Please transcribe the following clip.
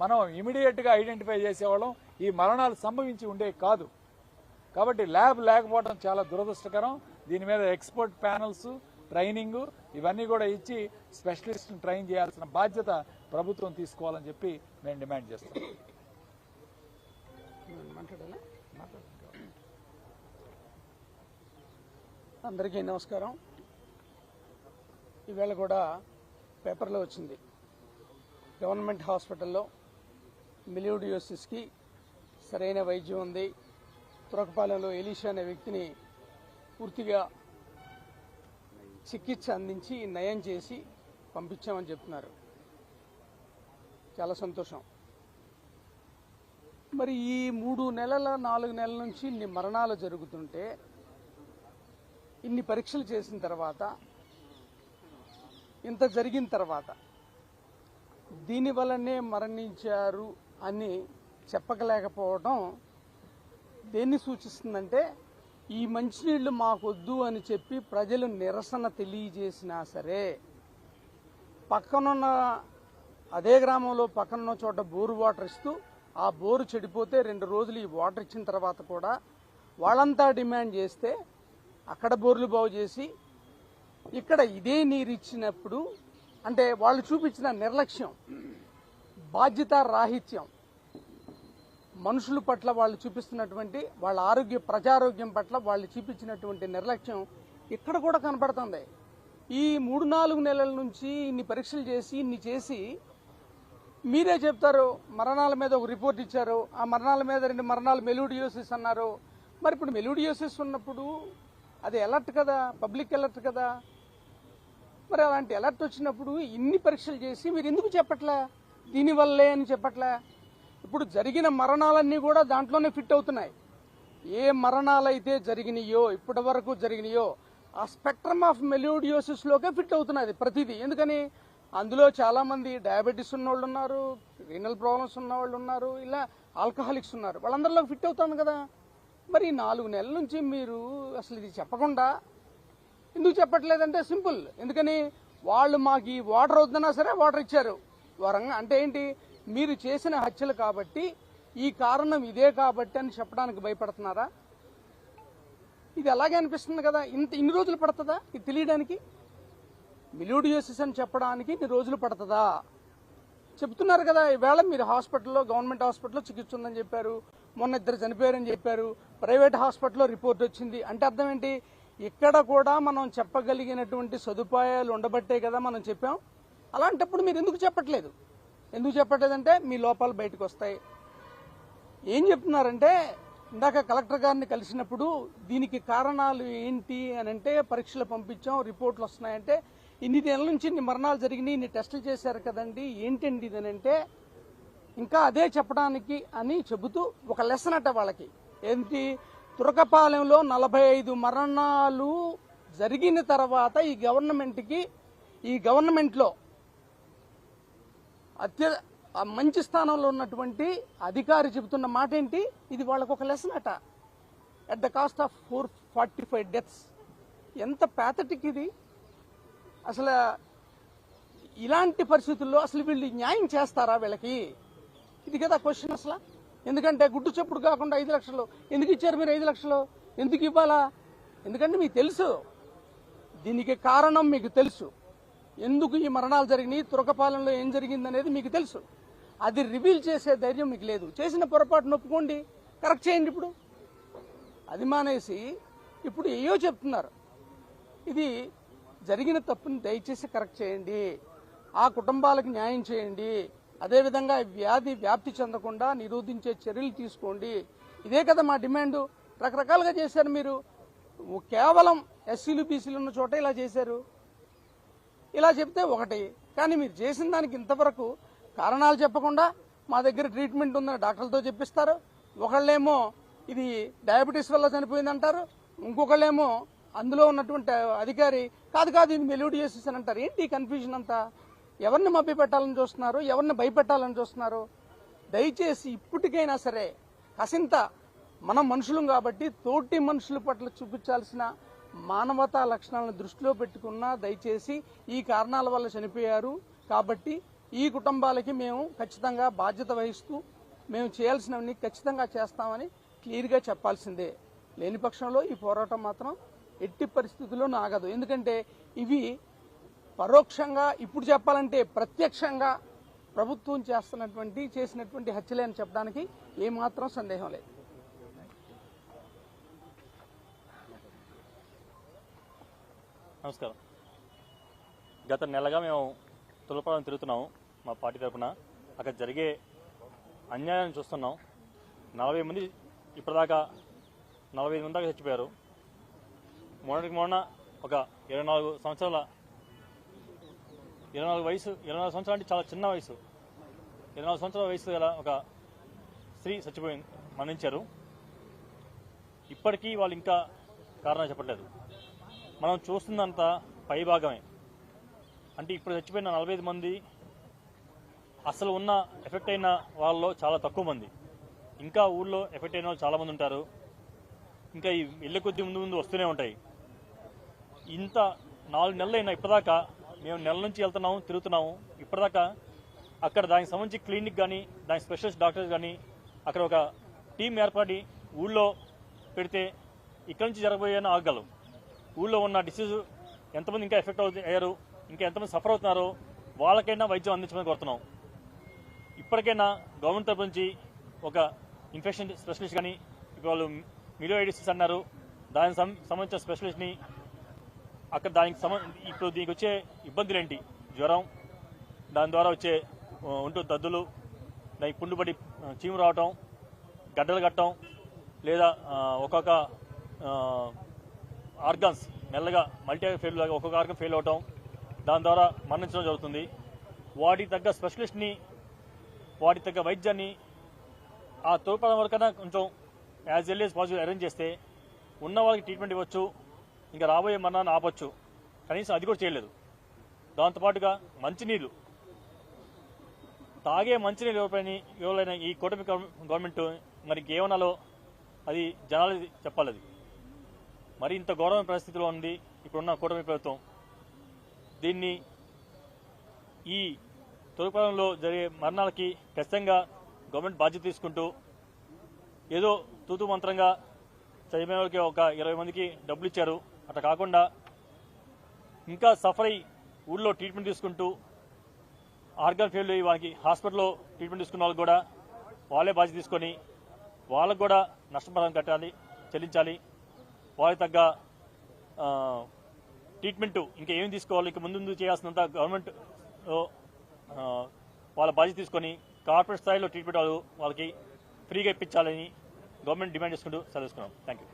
మనం ఇమీడియట్గా ఐడెంటిఫై చేసేవాళ్ళం, ఈ మరణాలు సంభవించి ఉండే కాదు. కాబట్టి ల్యాబ్ లేకపోవడం చాలా దురదృష్టకరం. దీని మీద ఎక్స్పర్ట్ ప్యానల్స్, ట్రైనింగ్ ఇవన్నీ కూడా ఇచ్చి స్పెషలిస్ట్ని ట్రైన్ చేయాల్సిన బాధ్యత ప్రభుత్వం తీసుకోవాలని చెప్పి మేము డిమాండ్ చేస్తాం. అందరికీ నమస్కారం. ఈవేళ కూడా పేపర్లో వచ్చింది, గవర్నమెంట్ హాస్పిటల్లో మిలియోడియోసిస్కి సరైన వైద్యం ఉంది, తురకపాలెంలో ఎలీషా అనే వ్యక్తిని పూర్తిగా చికిత్స అందించి నయం చేసి పంపించామని చెప్తున్నారు. చాలా సంతోషం. మరి ఈ 3 నెలల 4 నెలల నుంచి ఇన్ని మరణాలు జరుగుతుంటే, ఇన్ని పరీక్షలు చేసిన తర్వాత, ఇంత జరిగిన తర్వాత దీనివల్లనే మరణించారు అని చెప్పగలేకపోవడం దేన్ని సూచిస్తుందంటే, ఈ మంచినీళ్లు మాకొద్దు అని చెప్పి ప్రజలు నిరసన తెలియజేసినా సరే, పక్కనున్న అదే గ్రామంలో పక్కనున్న చోట బోరు వాటర్ ఇస్తూ ఆ బోరు చెడిపోతే 2 రోజులు ఈ వాటర్ ఇచ్చిన తర్వాత కూడా వాళ్ళంతా డిమాండ్ చేస్తే అక్కడ బోర్లు బాగు చేసి ఇక్కడ ఇదే నీరు ఇచ్చినప్పుడు, అంటే వాళ్ళు చూపించిన నిర్లక్ష్యం, బాధ్యత రాహిత్యం, మనుషుల పట్ల వాళ్ళు చూపిస్తున్నటువంటి వాళ్ళ ప్రజారోగ్యం పట్ల వాళ్ళు చూపించినటువంటి నిర్లక్ష్యం ఇక్కడ కూడా కనపడుతుంది. ఈ 3-4 నెలల నుంచి ఇన్ని పరీక్షలు చేసి ఇన్ని చేసి మీరే చెప్తారు, మరణాల మీద ఒక రిపోర్ట్ ఇచ్చారు, ఆ మరణాల మీద 2 మరణాలు మెలియోడియోసిస్ అన్నారు. మరి ఇప్పుడు మెలియోడియోసిస్ ఉన్నప్పుడు అది అలర్ట్ కదా, పబ్లిక్ అలర్ట్ కదా. మరి అలాంటి అలర్ట్ వచ్చినప్పుడు ఇన్ని పరీక్షలు చేసి మీరు ఎందుకు చెప్పట్లే, దీనివల్లే అని చెప్పట్లే? ఇప్పుడు జరిగిన మరణాలన్నీ కూడా దాంట్లోనే ఫిట్ అవుతున్నాయి. ఏ మరణాలైతే జరిగినాయో, ఇప్పటి వరకు జరిగినాయో, ఆ స్పెక్ట్రమ్ ఆఫ్ మెలియోడియోసిస్ లోకే ఫిట్ అవుతున్నది ప్రతిదీ. ఎందుకని అందులో చాలా మంది డయాబెటీస్ ఉన్న వాళ్ళు ఉన్నారు, రీనల్ ప్రాబ్లమ్స్ ఉన్న వాళ్ళు ఉన్నారు, ఇలా ఆల్కహాలిక్స్ ఉన్నారు, వాళ్ళందరిలో ఫిట్ అవుతాను కదా. మరి 4 నెలల నుంచి మీరు అసలు ఇది చెప్పకుండా ఎందుకు చెప్పట్లేదంటే సింపుల్, ఎందుకని వాళ్ళు మాకు ఈ వాటర్ వద్దన్నా సరే వాటర్ ఇచ్చారు. వరంగా అంటే ఏంటి, మీరు చేసిన హత్యలు కాబట్టి, ఈ కారణం ఇదే కాబట్టి అని చెప్పడానికి భయపడుతున్నారా? ఇది అలాగే అనిపిస్తుంది కదా. ఇన్ని రోజులు పడుతుందా ఇది తెలియడానికి? మిలియోడియోసిస్ అని చెప్పడానికి ఇన్ని రోజులు పడుతుందా? చెప్తున్నారు కదా. ఈవేళ మీరు హాస్పిటల్లో, గవర్నమెంట్ హాస్పిటల్లో చికిత్స ఉందని చెప్పారు, మొన్న 2 చనిపోయారని చెప్పారు, ప్రైవేట్ హాస్పిటల్లో రిపోర్ట్ వచ్చింది. అంటే అర్థం ఏంటి, ఇక్కడ కూడా మనం చెప్పగలిగినటువంటి సదుపాయాలు ఉండబట్టే కదా మనం చెప్పాం. అలాంటప్పుడు మీరు ఎందుకు చెప్పట్లేదు? ఎందుకు చెప్పట్లేదంటే మీ లోపాలు బయటకు వస్తాయి. ఏం చెప్తున్నారంటే, ఇందాక కలెక్టర్ గారిని కలిసినప్పుడు దీనికి కారణాలు ఏంటి అని అంటే, పరీక్షలు పంపించాం, రిపోర్ట్లు వస్తున్నాయంటే, ఇన్ని నెలల నుంచి ఇన్ని మరణాలు జరిగినాయి, ఇన్ని టెస్టులు చేశారు కదండి, ఏంటండి ఇది అంటే, ఇంకా అదే చెప్పడానికి అని చెబుతూ ఒక లెసన్ అట వాళ్ళకి. ఏంటి, తురకపాలెంలో 45 మరణాలు జరిగిన తర్వాత ఈ గవర్నమెంట్లో మంచి స్థానంలో ఉన్నటువంటి అధికారి చెబుతున్న మాట ఏంటి, ఇది వాళ్ళకు ఒక లెసన్ అట. At the cost of 445 deaths. ఎంత ప్యాథటిక్ ఇది అసలు. ఇలాంటి పరిస్థితుల్లో అసలు వీళ్ళు న్యాయం చేస్తారా వీళ్ళకి? ఇది కదా క్వశ్చన్ అసలు. ఎందుకంటే గుడ్డు చెప్పుడు కాకుండా 5 లక్షలు ఎందుకు ఇచ్చారు మీరు? 5 లక్షలు ఎందుకు ఇవ్వాలా? ఎందుకంటే మీకు తెలుసు, దీనికి కారణం మీకు తెలుసు, ఎందుకు ఈ మరణాలు జరిగినాయి, తురకపాలెంలో ఏం జరిగిందనేది మీకు తెలుసు. అది రివీల్ చేసే ధైర్యం మీకు లేదు. చేసిన పొరపాటును ఒప్పుకోండి, కరెక్ట్ చేయండి. ఇప్పుడు అది మానేసి ఇప్పుడు ఏయో చెప్తున్నారు. ఇది జరిగిన తప్పుని దయచేసి కరెక్ట్ చేయండి, ఆ కుటుంబాలకు న్యాయం చేయండి, అదేవిధంగా వ్యాధి వ్యాప్తి చెందకుండా నిరోధించే చర్యలు తీసుకోండి. ఇదే కదా మా డిమాండ్. రకరకాలుగా చేశారు మీరు. కేవలం ఎస్సీలు బీసీలు ఉన్న చోట ఇలా చేశారు. ఇలా చెప్తే ఒకటి, కానీ మీరు చేసిన దానికి ఇంతవరకు కారణాలు చెప్పకుండా మా దగ్గర ట్రీట్మెంట్ ఉందని డాక్టర్లతో చెప్పిస్తారు. ఒకళ్ళేమో ఇది డయాబెటీస్ వల్ల చనిపోయిందంటారు, ఇంకొకళ్ళేమో అందులో ఉన్నటువంటి అధికారి కాదు ఇది మెలియోడియోసిస్ అని అంటారు. ఏంటి కన్ఫ్యూజన్ అంతా? ఎవరిని మభ్య పెట్టాలని చూస్తున్నారు, ఎవరిని భయపెట్టాలని చూస్తున్నారు? దయచేసి ఇప్పటికైనా సరే కాసింత మనం మనుషులం కాబట్టి తోటి మనుషుల పట్ల చూపించాల్సిన మానవతా లక్షణాలను దృష్టిలో పెట్టుకున్నా దయచేసి ఈ కారణాల వల్ల చనిపోయారు కాబట్టి ఈ కుటుంబాలకి మేము ఖచ్చితంగా బాధ్యత వహిస్తూ మేము చేయాల్సినవన్నీ ఖచ్చితంగా చేస్తామని క్లియర్గా చెప్పాల్సిందే. లేని పక్షంలో ఈ పోరాటం మాత్రం ఎట్టి పరిస్థితుల్లో ఆగదు. ఎందుకంటే ఇవి పరోక్షంగా, ఇప్పుడు చెప్పాలంటే ప్రత్యక్షంగా ప్రభుత్వం చేసినటువంటి హత్యలే అని చెప్పడానికి ఏమాత్రం సందేహం లేదు. నమస్కారం. గత నెలగా మేము తులపాలెం తిరుగుతున్నాము మా పార్టీ తరఫున. అక్కడ జరిగే అన్యాయాన్ని చూస్తున్నాం. 40 మంది ఇప్పటిదాకా 45 మంది దాకా చచ్చిపోయారు. మొన్న ఒక 24 సంవత్సరాల 24 సంవత్సరాలు అంటే చాలా చిన్న వయసు. 24 సంవత్సరాల వయసు గల ఒక స్త్రీ చచ్చిపోయింది, మరణించారు. ఇప్పటికీ వాళ్ళు ఇంకా కారణం చెప్పట్లేదు. మనం చూస్తున్నంత పైభాగమే. అంటే ఇప్పుడు చచ్చిపోయిన 45 మంది అసలు ఉన్న ఎఫెక్ట్ అయిన వాళ్ళలో చాలా తక్కువ మంది. ఇంకా ఊళ్ళో ఎఫెక్ట్ అయిన వాళ్ళు చాలా మంది ఉంటారు. ఇంకా ఈ ఇళ్ళ కొద్ది ముందు వస్తూనే ఉంటాయి. ఇంత 4 నెలలు అయినా ఇప్పటిదాకా మేము నెల నుంచి వెళ్తున్నాము, తిరుగుతున్నాము. ఇప్పటిదాకా అక్కడ దానికి సంబంధించి క్లినిక్ కానీ, దానికి స్పెషలిస్ట్ డాక్టర్స్ కానీ అక్కడ ఒక టీం ఏర్పడి ఊళ్ళో పెడితే ఇక్కడి నుంచి జరగబోయేనా ఆగగలవు. ఊళ్ళో ఉన్న డిసీజ్ ఎంతమంది ఇంకా ఎఫెక్ట్ అయ్యారు, ఇంకా ఎంతమంది సఫర్ అవుతున్నారో వాళ్ళకైనా వైద్యం అందించమని కోరుతున్నాం. ఇప్పటికైనా గవర్నమెంట్ తరపు నుంచి ఒక ఇన్ఫెక్షన్ స్పెషలిస్ట్ కానీ, ఇప్పుడు వాళ్ళు మిలియోఐడిసిస్ అన్నారు, దానికి సంబంధించిన స్పెషలిస్ట్ని అక్కడ ఇప్పుడు దీనికి వచ్చే ఇబ్బందులు ఏంటి, జ్వరం, దాని ద్వారా వచ్చే ఒంటు దద్దులు, దానికి పుండుబడి చీము రావటం, గడ్డలు కట్టడం, లేదా ఒక్కొక్క ఆర్గాన్స్ మెల్లగా మల్టీ ఫెయిల్ లాగా ఒక్కొక్క ఆర్గన్ ఫెయిల్ అవటం, దాని ద్వారా మరణించడం జరుగుతుంది. వాటికి తగ్గ స్పెషలిస్ట్ని, వాటికి తగ్గ వైద్యాన్ని ఆ తోపాల వరకైనా కొంచెం as early as positive arrange చేస్తే ఉన్న వాళ్ళకి ట్రీట్మెంట్ ఇవ్వచ్చు, ఇంకా రాబోయే మరణాన్ని ఆపొచ్చు. కనీసం అది కూడా చేయలేదు. దాంతోపాటుగా మంచినీళ్ళు, తాగే మంచినీళ్ళు ఎవరైనా ఈ కూటమి గవర్నమెంట్ మరి ఏమనాలో అది జనాలు చెప్పాలి. అది మరి ఇంత ఘోరమైన పరిస్థితిలో ఉంది ఇప్పుడున్న కూటమి ప్రభుత్వం. దీన్ని ఈ తొలిపాలెంలో జరిగే మరణాలకి ఖచ్చితంగా గవర్నమెంట్ బాధ్యత తీసుకుంటూ, ఏదో తూతు మంత్రంగా చనిపోయిన వాళ్ళకి ఒక 20 మందికి డబ్బులు ఇచ్చారు అట్లా కాకుండా ఇంకా సఫర్ అయ్యి ఊళ్ళో ట్రీట్మెంట్ తీసుకుంటూ ఆర్గాన్ ఫెయిల్ అయ్యి వాళ్ళకి హాస్పిటల్లో ట్రీట్మెంట్ తీసుకున్న వాళ్ళకి కూడా వాళ్ళే బాధ్యత తీసుకొని వాళ్ళకు కూడా నష్టపరిహారం చెల్లించాలి. వాళ్ళకి తగ్గ ట్రీట్మెంట్ ఇంకా ఏమి తీసుకోవాలి, ఇంకా ముందు చేయాల్సినంత గవర్నమెంట్ వాళ్ళ బాధ్యత తీసుకొని కార్పొరేట్ స్థాయిలో ట్రీట్మెంట్ వాళ్ళకి ఫ్రీగా ఇప్పించాలని గవర్నమెంట్ డిమాండ్ చేసుకుంటూ సెలవుస్తున్నాం. Thank you.